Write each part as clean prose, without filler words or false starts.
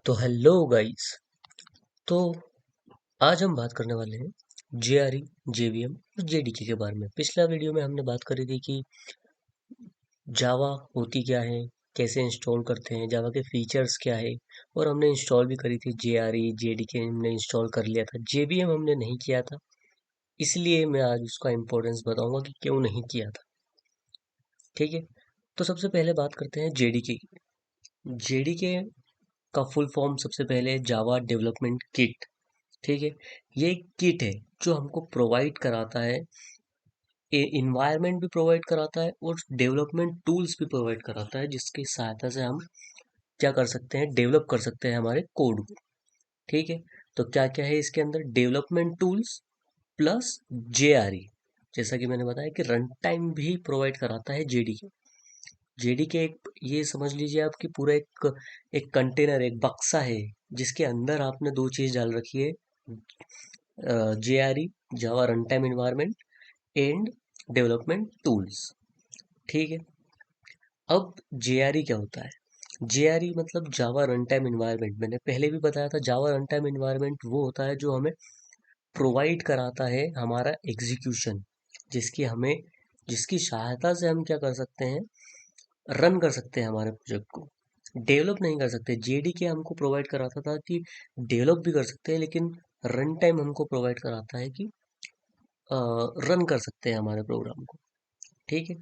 तो hello guys. तो आज हम बात करने वाले हैं जेआरई, जेवीएम और जेडीके के बारे में। पिछला वीडियो में हमने बात करी थी कि जावा होती क्या है, कैसे इंस्टॉल करते हैं, जावा के फीचर्स क्या है, और हमने इंस्टॉल भी करी थी जेआरई, जेडीके हमने इंस्टॉल कर लिया था, जेवीएम हमने नहीं किया था। इसलिए मैं आज उसका इम्पोर्टेंस बताऊंगा कि क्यों नहीं किया था। ठीक है, तो सबसे पहले बात करते हैं जेडीके की। जेडीके का फुल फॉर्म सबसे पहले जावा डेवलपमेंट किट। ठीक है, ये एक किट है जो हमको प्रोवाइड कराता है, इन्वायरमेंट भी प्रोवाइड कराता है और डेवलपमेंट टूल्स भी प्रोवाइड कराता है, जिसकी सहायता से हम क्या कर सकते हैं, डेवलप कर सकते हैं हमारे कोड को। ठीक है, तो क्या क्या है इसके अंदर, डेवलपमेंट टूल्स प्लस जेआरई। जैसा कि मैंने बताया कि रन टाइम भी प्रोवाइड कराता है जेडीके। जेडीके एक, ये समझ लीजिए आप कि पूरा एक एक कंटेनर, एक बक्सा है, जिसके अंदर आपने दो चीज डाल रखी है, JRE, Java run time environment, and development tools. ठीक है, अब जेआरई क्या होता है? जेआरई मतलब जावा रन टाइम इन्वायरमेंट। मैंने पहले भी बताया था, जावा रन टाइम इन्वायरमेंट वो होता है जो हमें प्रोवाइड कराता है हमारा एग्जीक्यूशन, जिसकी हमें, जिसकी सहायता से हम क्या कर सकते हैं, रन कर सकते हैं हमारे प्रोजेक्ट को। डेवलप नहीं कर सकते। जेडीके हमको प्रोवाइड कराता था कि डेवलप भी कर सकते हैं, लेकिन रन टाइम हमको प्रोवाइड कराता है कि रन कर सकते हैं हमारे प्रोग्राम को। ठीक है,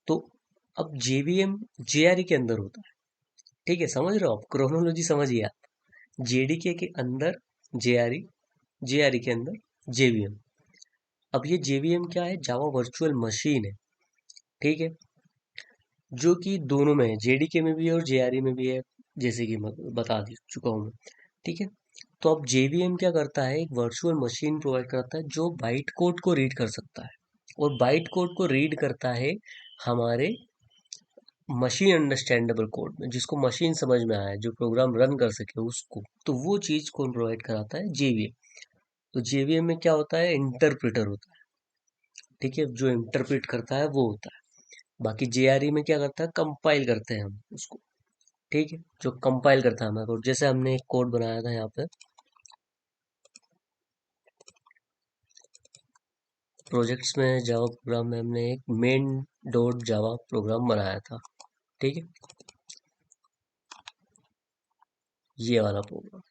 तो अब जेवीएम जेआरई के अंदर होता है। ठीक है, समझ रहे हो आप, क्रोनोलॉजी समझिए आप। जेडीके के अंदर जेआरई, जेआरई के अंदर जेवीएम। अब ये जेवीएम क्या है? जावा वर्चुअल मशीन है। ठीक है, जो कि दोनों में है, जेडीके में भी है और जेआरई में भी है, जैसे कि मैं बता दी चुका हूँ मैं। ठीक है, तो अब जेवीएम क्या करता है, एक वर्चुअल मशीन प्रोवाइड करता है जो बाइट कोड को रीड कर सकता है, और बाइट कोड को रीड करता है हमारे मशीन अंडरस्टैंडेबल कोड में, जिसको मशीन समझ में आए, जो प्रोग्राम रन कर सके उसको। तो वो चीज कौन प्रोवाइड कराता है? जेवीएम। तो जेवीएम में क्या होता है, इंटरप्रेटर होता है। ठीक है, जो इंटरप्रेट करता है वो होता है। बाकी जेआरई में क्या करता है, कंपाइल करते हैं हम उसको। ठीक है, जो कंपाइल करता है हमारा कोड, जैसे हमने एक कोड बनाया था यहाँ पे प्रोजेक्ट्स में, जावा प्रोग्राम में हमने एक मेन डॉट जावा प्रोग्राम बनाया था। ठीक है, ये वाला प्रोग्राम।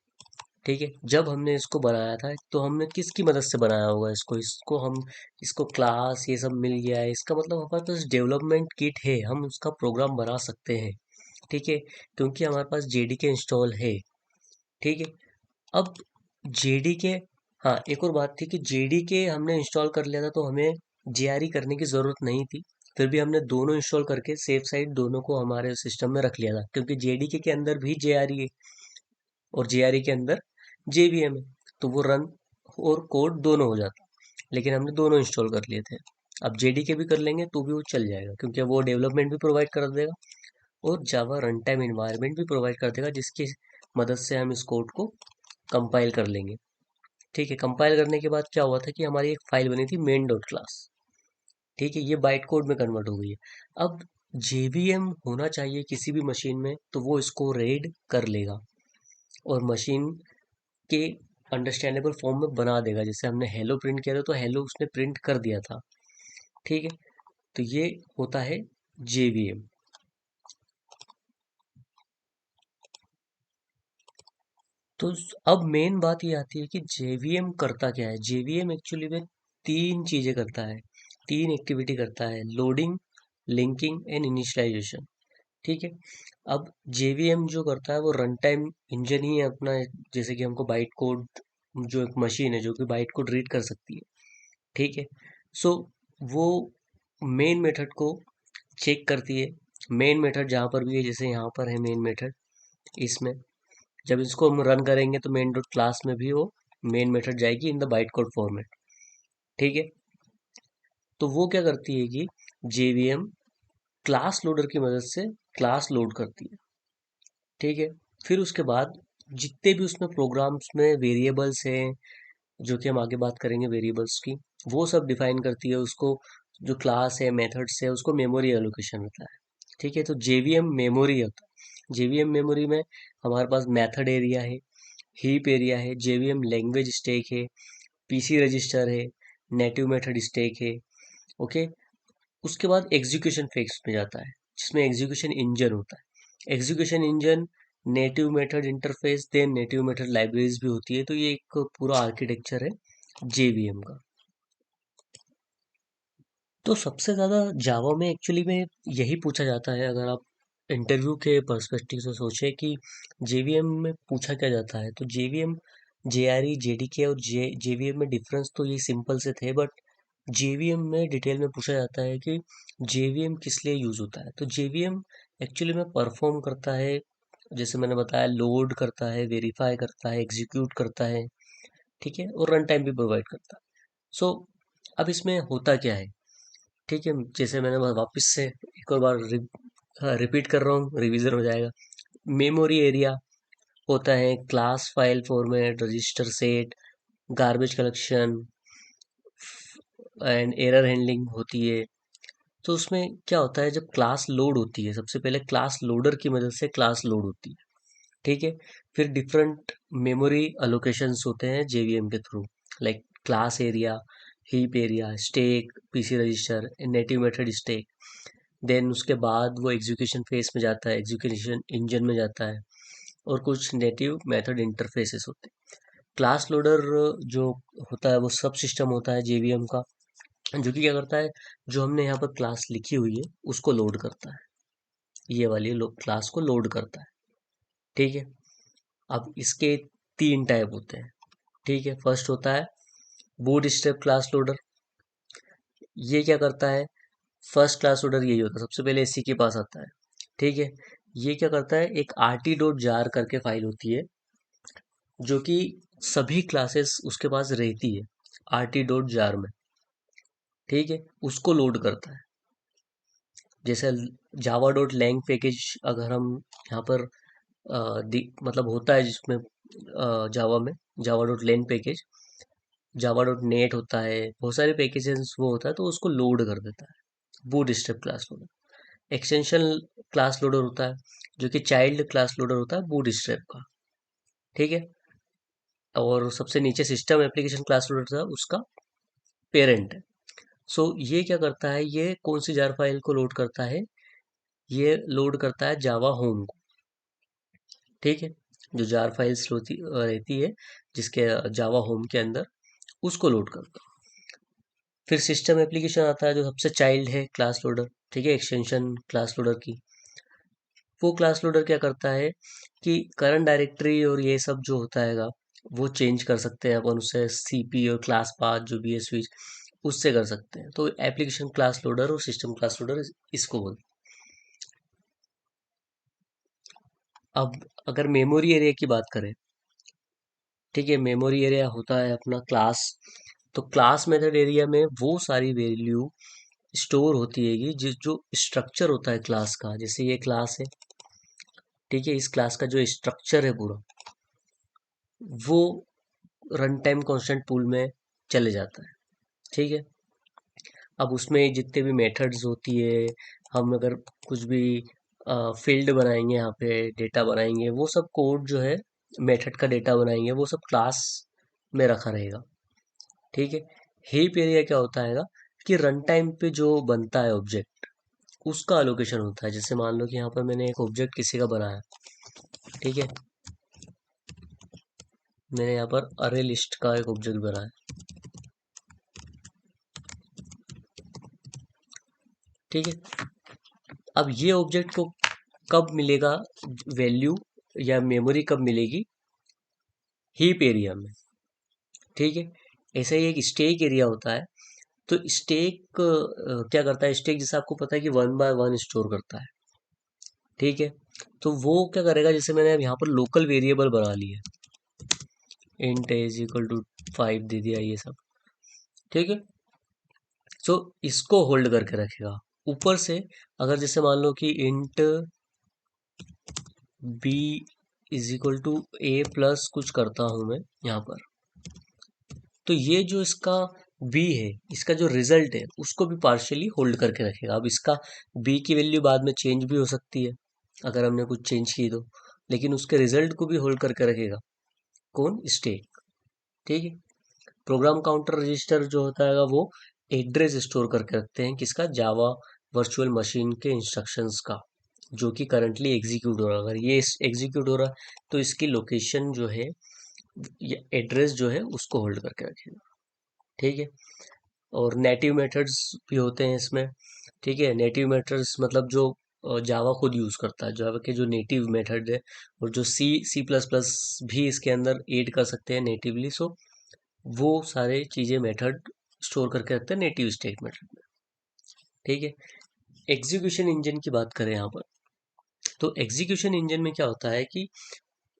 ठीक है, जब हमने इसको बनाया था तो हमने किसकी मदद से बनाया होगा इसको, इसको हम, इसको क्लास ये सब मिल गया है, इसका मतलब हमारे पास डेवलपमेंट किट है, हम उसका प्रोग्राम बना सकते हैं। ठीक है, क्योंकि हमारे पास जेडीके इंस्टॉल है। ठीक है, अब जेडीके, हाँ एक और बात थी कि जेडीके हमने इंस्टॉल कर लिया था तो हमें जेआरई करने की जरूरत नहीं थी। फिर भी हमने दोनों इंस्टॉल करके सेफ साइड दोनों को हमारे सिस्टम में रख लिया था, क्योंकि जेडीके के अंदर भी जेआरई है और जेआरई के अंदर जेवीएम है, तो वो रन और कोड दोनों हो जाता। लेकिन हमने दोनों इंस्टॉल कर लिए थे। अब जेडीके भी कर लेंगे तो भी वो चल जाएगा, क्योंकि वो डेवलपमेंट भी प्रोवाइड कर देगा और जावा रन टाइम इन्वायरमेंट भी प्रोवाइड कर देगा, जिसकी मदद से हम इस कोड को कंपाइल कर लेंगे। ठीक है, कंपाइल करने के बाद क्या हुआ था कि हमारी एक फाइल बनी थी मेन डॉट क्लास। ठीक है, ये बाइट कोड में कन्वर्ट हो गई है। अब जेवीएम होना चाहिए किसी भी मशीन में, तो वो इसको रीड कर लेगा और मशीन के अंडरस्टैंडेबल फॉर्म में बना देगा। जैसे हमने हेलो प्रिंट किया था तो हेलो उसने प्रिंट कर दिया था। ठीक है, तो ये होता है जेवीएम। तो अब मेन बात ये आती है कि जेवीएम करता क्या है। जेवीएम एक्चुअली में तीन चीजें करता है, तीन एक्टिविटी करता है: लोडिंग, लिंकिंग एंड इनिशियलाइजेशन। ठीक है, अब जेवीएम जो करता है वो रन टाइम इंजन ही है अपना। जैसे कि हमको बाइट कोड, जो एक मशीन है जो कि बाइट कोड रीड कर सकती है। ठीक है, सो वो मेन मेथड को चेक करती है। मेन मेथड जहाँ पर भी है, जैसे यहाँ पर है मेन मेथड, इसमें जब इसको हम रन करेंगे तो मेन डॉट क्लास में भी वो मेन मेथड जाएगी in the byte code format. ठीक है, तो वो क्या करती है कि जेवीएम क्लास लोडर की मदद से क्लास लोड करती है। ठीक है, फिर उसके बाद जितने भी उसमें प्रोग्राम्स में वेरिएबल्स हैं, जो कि हम आगे बात करेंगे वेरिएबल्स की, वो सब डिफाइन करती है उसको। जो क्लास है, मेथड्स है, उसको मेमोरी एलोकेशन होता है। ठीक है, तो जेवीएम मेमोरी होता है। जेवीएम मेमोरी में हमारे पास मेथड एरिया है, हीप एरिया है, जेवीएम लैंग्वेज स्टैक है, पीसी रजिस्टर है, नेटिव मेथड स्टैक है। ओके, उसके बाद एग्जीक्यूशन फेज में जाता है जिसमें एग्जीक्यूशन इंजन होता है। Execution engine, native method interface, then native method libraries भी होती है। तो ये एक पूरा आर्किटेक्चर है जेवीएम का। तो सबसे ज़्यादा जावा में एक्चुअली में यही पूछा जाता है, अगर आप इंटरव्यू के पर्सपेक्टिव से सोचें कि जेवीएम में पूछा क्या जाता है, तो जेवीएम, जेआरई, जेडीके और जेवीएम में डिफरेंस तो ये सिंपल से थे, बट जेवीएम में डिटेल में पूछा जाता है कि जेवीएम किस लिए यूज होता है। तो जेवीएम एक्चुअली में परफॉर्म करता है, जैसे मैंने बताया, लोड करता है, वेरीफाई करता है, एग्जीक्यूट करता है, ठीक है, और रन टाइम भी प्रोवाइड करता है। सो अब इसमें होता क्या है, ठीक है, जैसे मैंने वापस से एक और बार रिपीट कर रहा हूँ, रिवीजन हो जाएगा। मेमोरी एरिया होता है class, file format, register set, garbage collection and error handling होती है। तो उसमें क्या होता है, जब क्लास लोड होती है, सबसे पहले क्लास लोडर की मदद से क्लास लोड होती है, ठीक है। फिर डिफरेंट मेमोरी अलोकेशंस होते हैं जेवीएम के थ्रू, like class area, heap area, stack, PC register, native method stack. Then उसके बाद वो एग्जीक्यूशन फेस में जाता है, एग्जीक्यूशन इंजन में जाता है, और कुछ नेटिव मेथड इंटरफेसेस होते हैं। क्लास लोडर जो होता है वो सब सिस्टम होता है जेवीएम का, जो कि क्या करता है, जो हमने यहाँ पर क्लास लिखी हुई है उसको लोड करता है, ये वाली क्लास को लोड करता है, ठीक है। अब इसके तीन टाइप होते हैं, ठीक है। फर्स्ट होता है बूटस्ट्रैप क्लास लोडर। ये क्या करता है, फर्स्ट क्लास लोडर यही होता है, सबसे पहले इसी के पास आता है, ठीक है। ये क्या करता है, एक rt.jar करके फाइल होती है जो कि सभी क्लासेस उसके पास रहती है rt.jar में, ठीक है, उसको लोड करता है। जैसे जावा डॉट लैंग पैकेज अगर हम यहाँ पर मतलब होता है जिसमें जावा में Java dot lang package, Java dot net होता है, बहुत सारे पैकेजेस वो होता है, तो उसको लोड कर देता है boot strap class loader. Extension class loader होता है जो कि चाइल्ड क्लास लोडर होता है बूट स्ट्रैप का, ठीक है। और सबसे नीचे सिस्टम एप्लीकेशन क्लास लोडर था, उसका पेरेंट है। सो ये क्या करता है, ये कौन सी जार फाइल को लोड करता है, ये लोड करता है जावा होम को, ठीक है। जो जार फाइल्स रहती है जिसके जावा होम के अंदर, उसको लोड करता है। फिर सिस्टम एप्लीकेशन आता है जो सबसे चाइल्ड है क्लास लोडर, ठीक है, एक्सटेंशन क्लास लोडर की। वो क्लास लोडर क्या करता है कि करंट डायरेक्टरी और ये सब जो होता हैगा वो चेंज कर सकते हैं अपन उससे, सीपी और क्लास पाथ जो भी है स्विच, उससे कर सकते हैं। तो एप्लीकेशन क्लास लोडर और सिस्टम क्लास लोडर इसको बोलते हैं। अब अगर मेमोरी एरिया की बात करें, ठीक है, मेमोरी एरिया होता है अपना क्लास। तो क्लास मेथड एरिया में वो सारी वैल्यू स्टोर होती है कि जिस जो स्ट्रक्चर होता है क्लास का, जैसे ये क्लास है, ठीक है, इस क्लास का जो स्ट्रक्चर है पूरा, वो रन टाइम कांस्टेंट पूल में चले जाता है, ठीक है। अब उसमें जितने भी मेथड्स होती है, हम अगर कुछ भी फील्ड बनाएंगे, यहाँ पे डेटा बनाएंगे, वो सब कोड जो है मेथड का डेटा बनाएंगे, वो सब क्लास में रखा रहेगा, ठीक है। हीप एरिया क्या होता है कि रन टाइम पे जो बनता है ऑब्जेक्ट, उसका अलोकेशन होता है। जैसे मान लो कि यहाँ पर मैंने एक ऑब्जेक्ट किसी का बनाया, ठीक है, मैंने यहाँ पर अरे लिस्ट का एक ऑब्जेक्ट बनाया, ठीक है। अब ये ऑब्जेक्ट को कब मिलेगा वैल्यू, या मेमोरी कब मिलेगी, हीप एरिया में, ठीक है। ऐसा ही एक स्टैक एरिया होता है। तो स्टैक क्या करता है, स्टैक जैसे आपको पता है कि 1 बाय 1 स्टोर करता है, ठीक है। तो वो क्या करेगा, जैसे मैंने अब यहाँ पर लोकल वेरिएबल बना लिया, इंट इज इक्वल टू 5 दे दिया, ये सब, ठीक है। सो इसको होल्ड करके रखेगा ऊपर से। अगर जैसे मान लो कि int b is equal to a plus कुछ करता हूं मैं यहाँ पर, तो ये जो इसका बी है, इसका जो रिजल्ट है, उसको भी पार्शियली होल्ड करके रखेगा। अब इसका बी की वैल्यू बाद में चेंज भी हो सकती है, अगर हमने कुछ चेंज की तो, लेकिन उसके रिजल्ट को भी होल्ड करके रखेगा कौन, स्टैक। ठीक है। प्रोग्राम काउंटर रजिस्टर जो होता है वो एड्रेस स्टोर करके रखते हैं किसका, जावा वर्चुअल मशीन के इंस्ट्रक्शंस का, जो कि करंटली एग्जीक्यूट हो रहा है। अगर ये एग्जीक्यूट हो रहा है तो इसकी लोकेशन जो है, ये एड्रेस जो है उसको होल्ड करके रखेगा। ठीक है। और नेटिव मेथड्स भी होते हैं इसमें। ठीक है। नेटिव मेथड्स मतलब जो जावा खुद यूज करता है, जावा के जो नेटिव मेथड है, और जो सी प्लस प्लस भी इसके अंदर ऐड कर सकते हैं नेटिवली। सो वो सारे चीजें मेथड स्टोर करके रखते हैं नेटिव स्टेट मेथड में। ठीक है। एग्जीक्यूशन इंजन की बात करें यहाँ पर, तो एग्जीक्यूशन इंजन में क्या होता है कि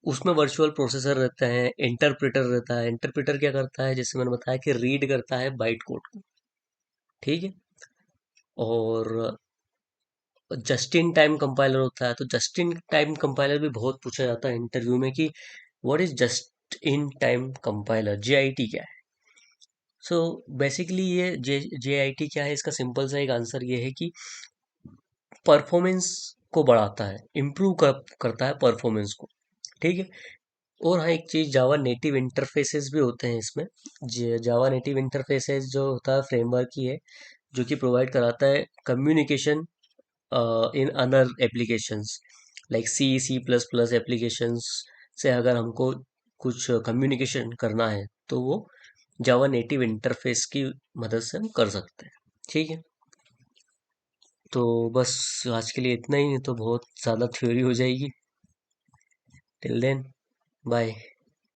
उसमें वर्चुअल प्रोसेसर रहता है, इंटरप्रेटर रहता है। इंटरप्रेटर क्या करता है, जैसे मैंने बताया कि रीड करता है बाइट कोड को। ठीक है। और जस्ट इन टाइम कंपाइलर होता है। तो जस्ट इन टाइम कंपाइलर भी बहुत पूछा जाता है इंटरव्यू में कि what is just in time compiler, JIT क्या है। सो बेसिकली ये जेआईटी क्या है, इसका सिंपल सा एक आंसर ये है कि परफॉर्मेंस को बढ़ाता है, करता है परफॉर्मेंस को। ठीक है। और हाँ, एक चीज, जावा नेटिव इंटरफेसेस भी होते हैं इसमें। जावा नेटिव इंटरफेसेस जो होता है फ्रेमवर्क ही है, जो कि प्रोवाइड कराता है communication in other applications like C plus plus applications से अगर हमको कुछ कम्युनिकेशन करना है तो वो जावा नेटिव इंटरफेस की मदद से हम कर सकते हैं। ठीक है। तो बस आज के लिए इतना ही, नहीं तो बहुत ज़्यादा थ्योरी हो जाएगी। Till then, bye.